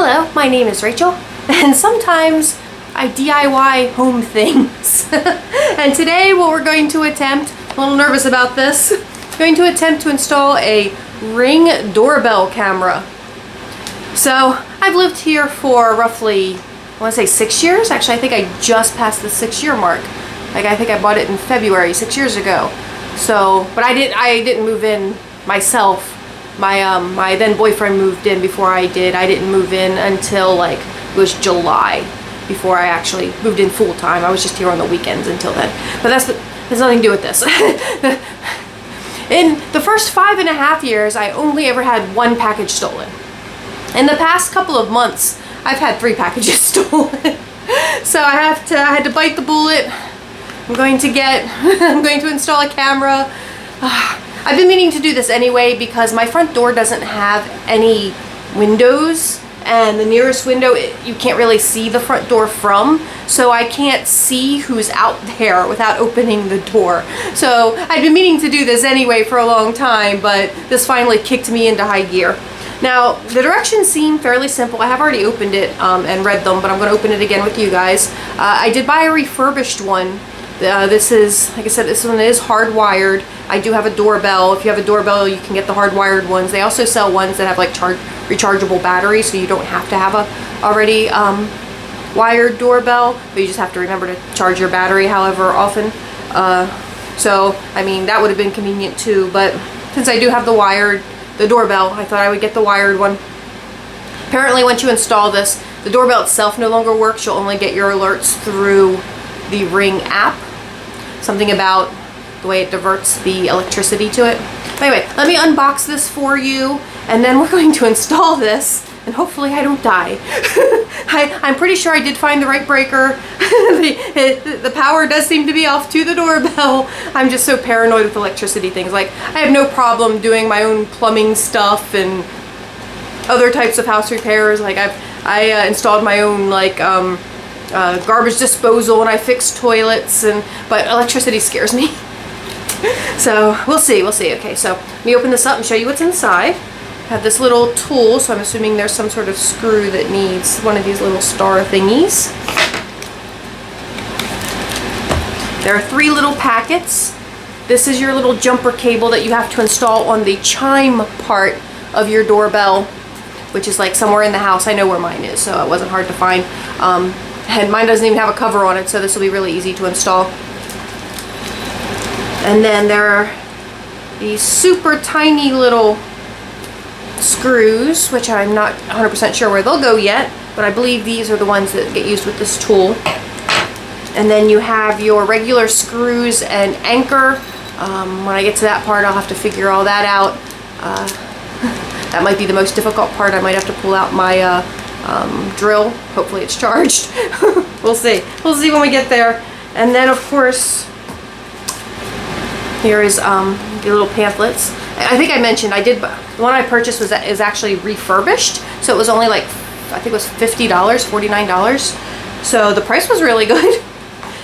Hello, my name is Rachel, and sometimes I DIY home things. And today what we're going to attempt, a little nervous about this, going to attempt to install a Ring doorbell camera. So I've lived here for roughly, I want to say 6 years. Actually, I think I just passed the 6-year mark. Like, I think I bought it in February 6 years ago. So, but I didn't move in myself. My then boyfriend moved in before I did. I didn't move in until like it was July before I actually moved in full time. I was just here on the weekends until then. But that's nothing to do with this. In the first 5.5 years, I only ever had one package stolen. In the past couple of months, I've had 3 packages stolen. So I had to bite the bullet. I'm going to install a camera. I've been meaning to do this anyway because my front door doesn't have any windows, and the nearest window you can't really see the front door from, so I can't see who's out there without opening the door. So I've been meaning to do this anyway for a long time, but this finally kicked me into high gear. Now, the directions seem fairly simple. I have already opened it and read them, but I'm going to open it again with you guys. I did buy a refurbished one. This is, like I said, this one is hardwired. I do have a doorbell. If you have a doorbell, you can get the hardwired ones. They also sell ones that have like rechargeable batteries, so you don't have to have a already wired doorbell, but you just have to remember to charge your battery however often. So, I mean, that would have been convenient too, but since I do have the doorbell, I thought I would get the wired one. Apparently, once you install this, the doorbell itself no longer works. You'll only get your alerts through the Ring app. Something about the way it diverts the electricity to it. Anyway, let me unbox this for you, and then we're going to install this, and hopefully I don't die. I'm pretty sure I did find the right breaker. The power does seem to be off to the doorbell. I'm just so paranoid with electricity things. Like, I have no problem doing my own plumbing stuff and other types of house repairs. Like, I installed my own like garbage disposal, and I fixed toilets, but electricity scares me. So we'll see. Okay, so let me open this up and show you what's inside. I have this little tool, so I'm assuming there's some sort of screw that needs one of these little star thingies. There are 3 little packets. This is your little jumper cable that you have to install on the chime part of your doorbell, which is like somewhere in the house. I know where mine is, so it wasn't hard to find. And mine doesn't even have a cover on it, so this will be really easy to install. And then there are these super tiny little screws, which I'm not 100% sure where they'll go yet, but I believe these are the ones that get used with this tool. And then you have your regular screws and anchor. When I get to that part, I'll have to figure all that out. That might be the most difficult part. I might have to pull out my drill. Hopefully it's charged. We'll see. We'll see when we get there. And then, of course, here is the little pamphlets. I think I mentioned the one I purchased is actually refurbished, so it was only like, I think it was $50, $49. So the price was really good.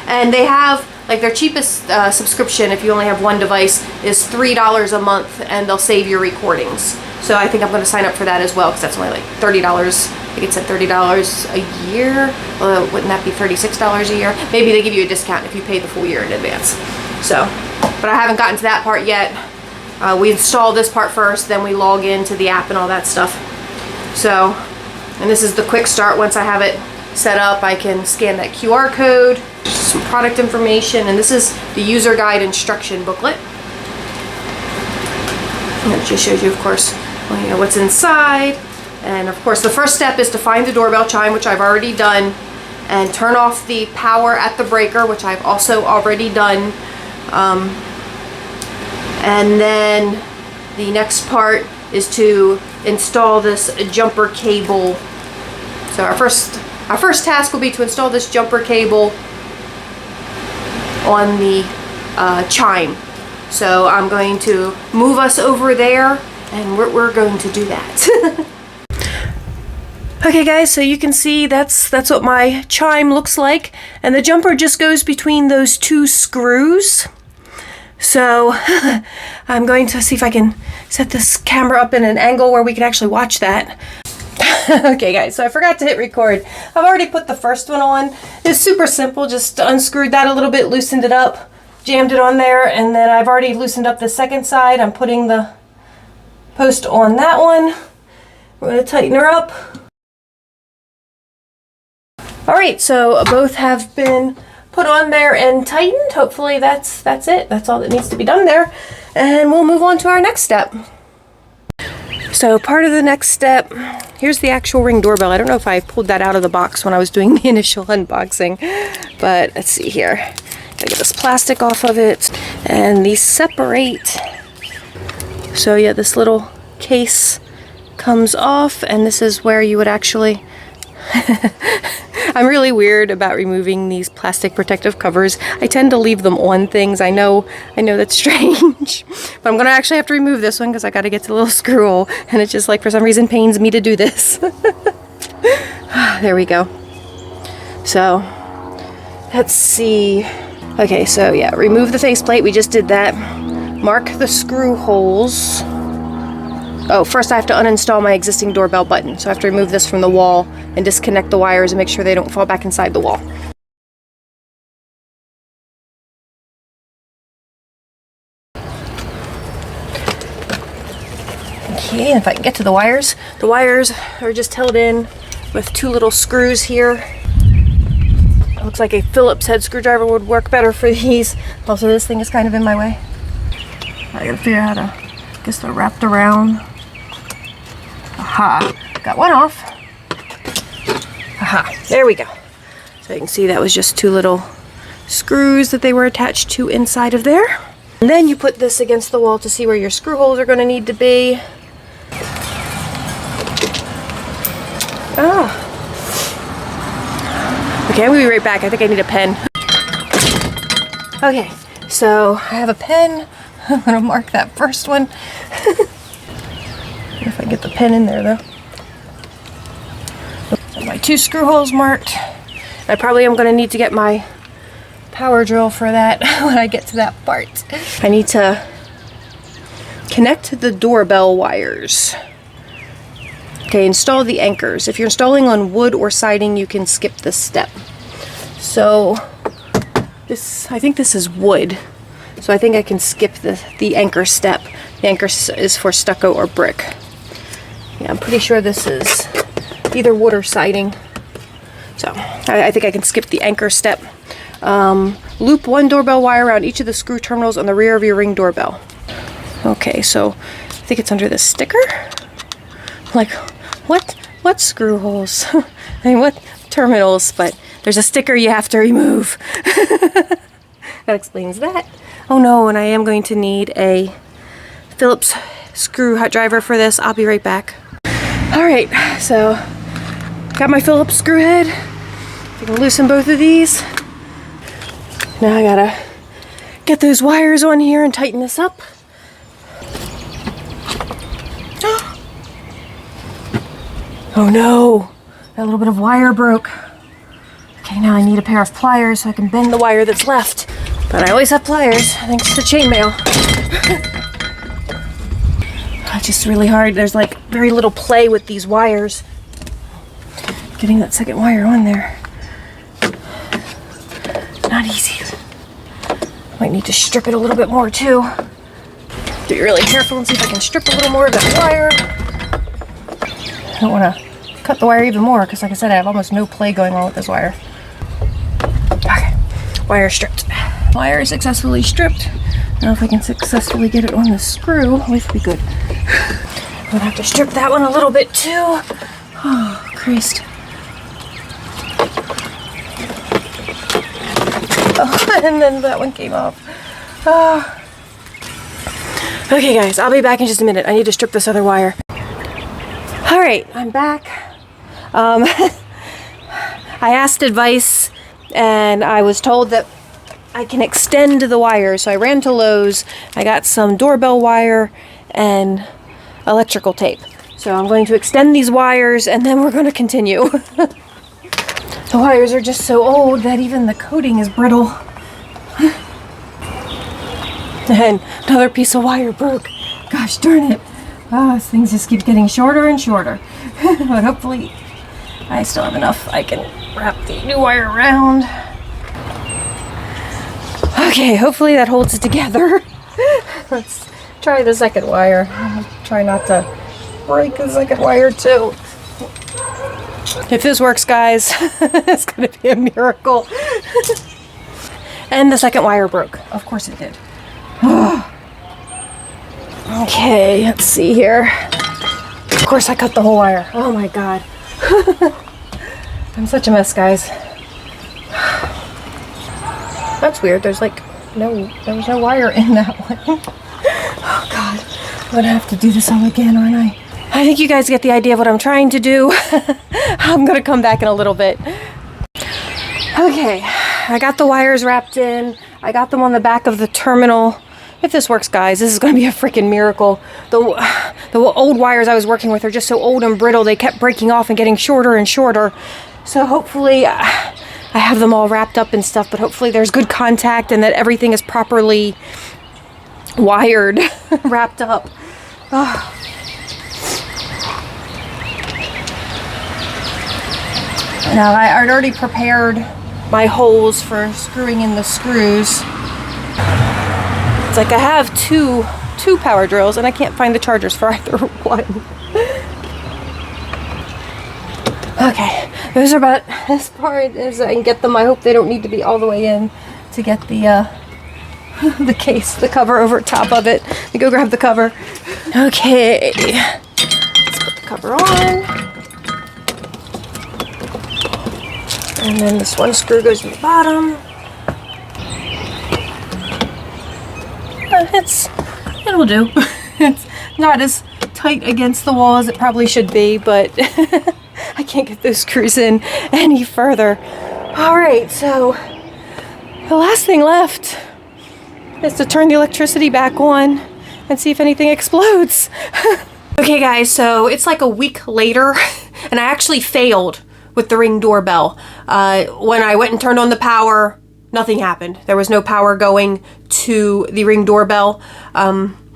And they have like their cheapest subscription, if you only have one device, is $3 a month, and they'll save your recordings. So I think I'm going to sign up for that as well, because that's only like $30. I think it said $30 a year. Well, wouldn't that be $36 a year? Maybe they give you a discount if you pay the full year in advance. So, but I haven't gotten to that part yet. We install this part first, then we log into the app and all that stuff. So, and this is the quick start. Once I have it set up, I can scan that QR code, some product information, and this is the user guide instruction booklet. And it just shows you, of course, you know, what's inside. And of course, the first step is to find the doorbell chime, which I've already done, and turn off the power at the breaker, which I've also already done. And then the next part is to install this jumper cable. So our first task will be to install this jumper cable on the chime. So I'm going to move us over there, and we're going to do that. Okay guys, so you can see that's what my chime looks like, and the jumper just goes between those 2 screws. So I'm going to see if I can set this camera up in an angle where we can actually watch that. Okay guys, so I forgot to hit record. I've already put the first one on. It's super simple, just unscrewed that a little bit, loosened it up, jammed it on there, and then I've already loosened up the second side. I'm putting the post on that one. We're going to tighten her up. Alright, so both have been put on there and tightened. Hopefully that's it. That's all that needs to be done there. And we'll move on to our next step. So part of the next step, here's the actual Ring doorbell. I don't know if I pulled that out of the box when I was doing the initial unboxing, but let's see here. Gotta get this plastic off of it, and these separate. So yeah, this little case comes off, and this is where you would actually I'm really weird about removing these plastic protective covers. I tend to leave them on things. I know that's strange, but I'm gonna actually have to remove this one because I gotta get to the little screw hole, and it just, like, for some reason pains me to do this. There we go. So let's see. Okay, so yeah, remove the faceplate. We just did that. Mark the screw holes. Oh, first I have to uninstall my existing doorbell button. So I have to remove this from the wall and disconnect the wires and make sure they don't fall back inside the wall. Okay, and if I can get to the wires are just held in with two little screws here. It looks like a Phillips head screwdriver would work better for these. Also, this thing is kind of in my way. I gotta figure out how to get it wrapped around. Aha, got one off. Aha, there we go. So you can see that was just two little screws that they were attached to inside of there. And then you put this against the wall to see where your screw holes are going to need to be. Ah. Okay, I'm going to be right back. I think I need a pen. Okay, so I have a pen. I'm going to mark that first one. If I get the pen in there though. So my two screw holes marked. I probably am going to need to get my power drill for that when I get to that part. I need to connect the doorbell wires. Okay, install the anchors. If you're installing on wood or siding, you can skip this step. So this, I think this is wood. So I think I can skip the anchor step. The anchor is for stucco or brick. Yeah, I'm pretty sure this is either wood or siding. So I think I can skip the anchor step. Loop one doorbell wire around each of the screw terminals on the rear of your Ring doorbell. Okay, so I think it's under this sticker. Like, what screw holes? I mean, what terminals? But there's a sticker you have to remove. That explains that. Oh no, and I am going to need a Phillips screwdriver for this. I'll be right back. Alright, so got my Phillips screw head. I can loosen both of these. Now I gotta get those wires on here and tighten this up. Oh no, that little bit of wire broke. Okay, now I need a pair of pliers so I can bend the wire that's left. But I always have pliers, thanks to chainmail. It's just really hard. There's like very little play with these wires. Getting that second wire on there. Not easy. Might need to strip it a little bit more too. Be really careful and see if I can strip a little more of that wire. I don't want to cut the wire even more because, like I said, I have almost no play going on with this wire. Okay, wire stripped. Wire is successfully stripped. Now if I can successfully get it on the screw, at least we'll be good. I'm gonna have to strip that one a little bit too. Oh, Christ. Oh, and then that one came off. Oh. Okay guys, I'll be back in just a minute. I need to strip this other wire. Alright, I'm back. I asked advice and I was told that I can extend the wire. So I ran to Lowe's, I got some doorbell wire and electrical tape. So I'm going to extend these wires and then we're going to continue. The wires are just so old that even the coating is brittle. And another piece of wire broke. Gosh darn it. Oh, this thing just keeps getting shorter and shorter. But hopefully I still have enough. I can wrap the new wire around. Okay, hopefully that holds it together. Let's try the second wire. I'll try not to break the second wire too. If this works, guys, it's gonna be a miracle. And the second wire broke. Of course it did. Okay, let's see here. Of course I cut the whole wire. Oh my god. I'm such a mess, guys. That's weird. There was no wire in that one. Oh god. I'm gonna have to do this all again, aren't I? I think you guys get the idea of what I'm trying to do. I'm gonna come back in a little bit. Okay, I got the wires wrapped in. I got them on the back of the terminal. If this works, guys, this is gonna be a freaking miracle. The old wires I was working with are just so old and brittle. They kept breaking off and getting shorter and shorter. So hopefully I have them all wrapped up and stuff, but hopefully there's good contact and that everything is properly wired, wrapped up. Oh. Now, I'd already prepared my holes for screwing in the screws. It's like I have two power drills and I can't find the chargers for either one. Okay, those are about as far as I can get them. I hope they don't need to be all the way in to get the case, the cover over top of it. Let me go grab the cover. Okay, let's put the cover on. And then this one screw goes in the bottom. It'll do. It's not as tight against the wall as it probably should be, but I can't get those screws in any further. Alright, so the last thing left is to turn the electricity back on and see if anything explodes. Okay guys, so it's like a week later and I actually failed with the Ring doorbell. When I went and turned on the power, nothing happened. There was no power going to the Ring doorbell.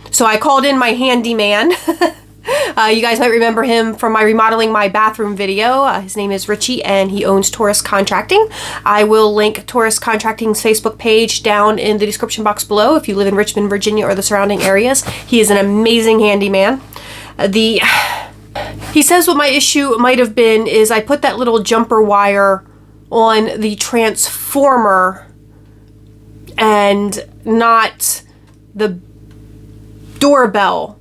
So I called in my handyman. You guys might remember him from my remodeling my bathroom video. His name is Richie and he owns Taurus Contracting. I will link Taurus Contracting's Facebook page down in the description box below if you live in Richmond, Virginia or the surrounding areas. He is an amazing handyman. He says what my issue might have been is I put that little jumper wire on the transformer and not the doorbell.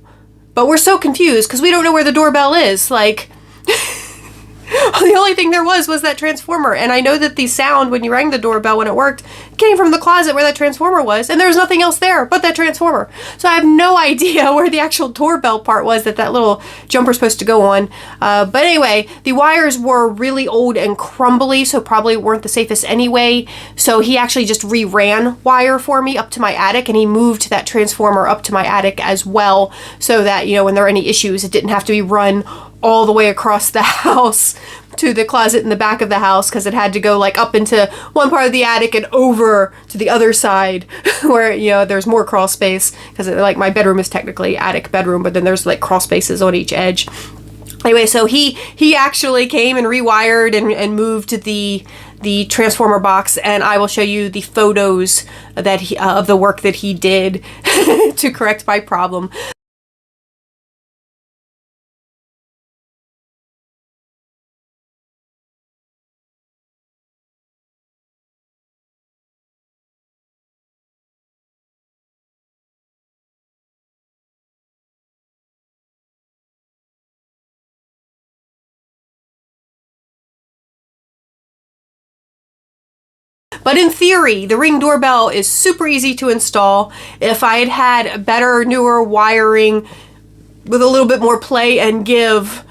But we're so confused because we don't know where the doorbell is. Like, the only thing there was that transformer. And I know that the sound when you rang the doorbell when it worked came from the closet where that transformer was. And there was nothing else there but that transformer. So I have no idea where the actual doorbell part was that little jumper's supposed to go on. But anyway, the wires were really old and crumbly, so probably weren't the safest anyway. So he actually just reran wire for me up to my attic, and he moved that transformer up to my attic as well, so that, you know, when there are any issues, it didn't have to be run all the way across the house to the closet in the back of the house, because it had to go like up into one part of the attic and over to the other side where, you know, there's more crawl space, because like my bedroom is technically attic bedroom, but then there's like crawl spaces on each edge. Anyway, so he actually came and rewired and moved the transformer box, and I will show you the photos that of the work that he did to correct my problem. But in theory, the Ring doorbell is super easy to install. If I had had better, newer wiring with a little bit more play and give,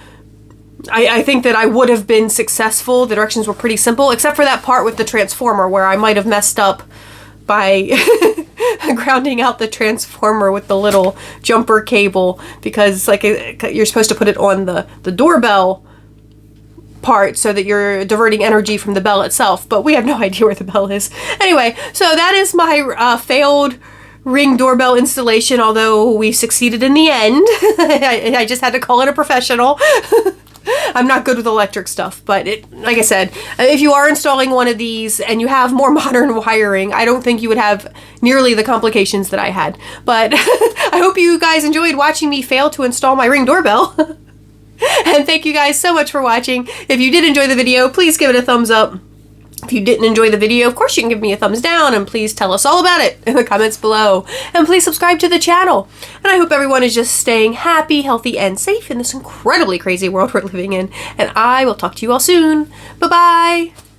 I think that I would have been successful. The directions were pretty simple, except for that part with the transformer where I might have messed up by grounding out the transformer with the little jumper cable, because like you're supposed to put it on the doorbell part so that you're diverting energy from the bell itself, but we have no idea where the bell is. Anyway, so that is my failed Ring doorbell installation, although we succeeded in the end. I just had to call it a professional. I'm not good with electric stuff, but like I said, if you are installing one of these and you have more modern wiring, I don't think you would have nearly the complications that I had. But I hope you guys enjoyed watching me fail to install my Ring doorbell. And thank you guys so much for watching. If you did enjoy the video, please give it a thumbs up. If you didn't enjoy the video, of course you can give me a thumbs down, and please tell us all about it in the comments below. And please subscribe to the channel. And I hope everyone is just staying happy, healthy, and safe in this incredibly crazy world we're living in. And I will talk to you all soon. Bye-bye.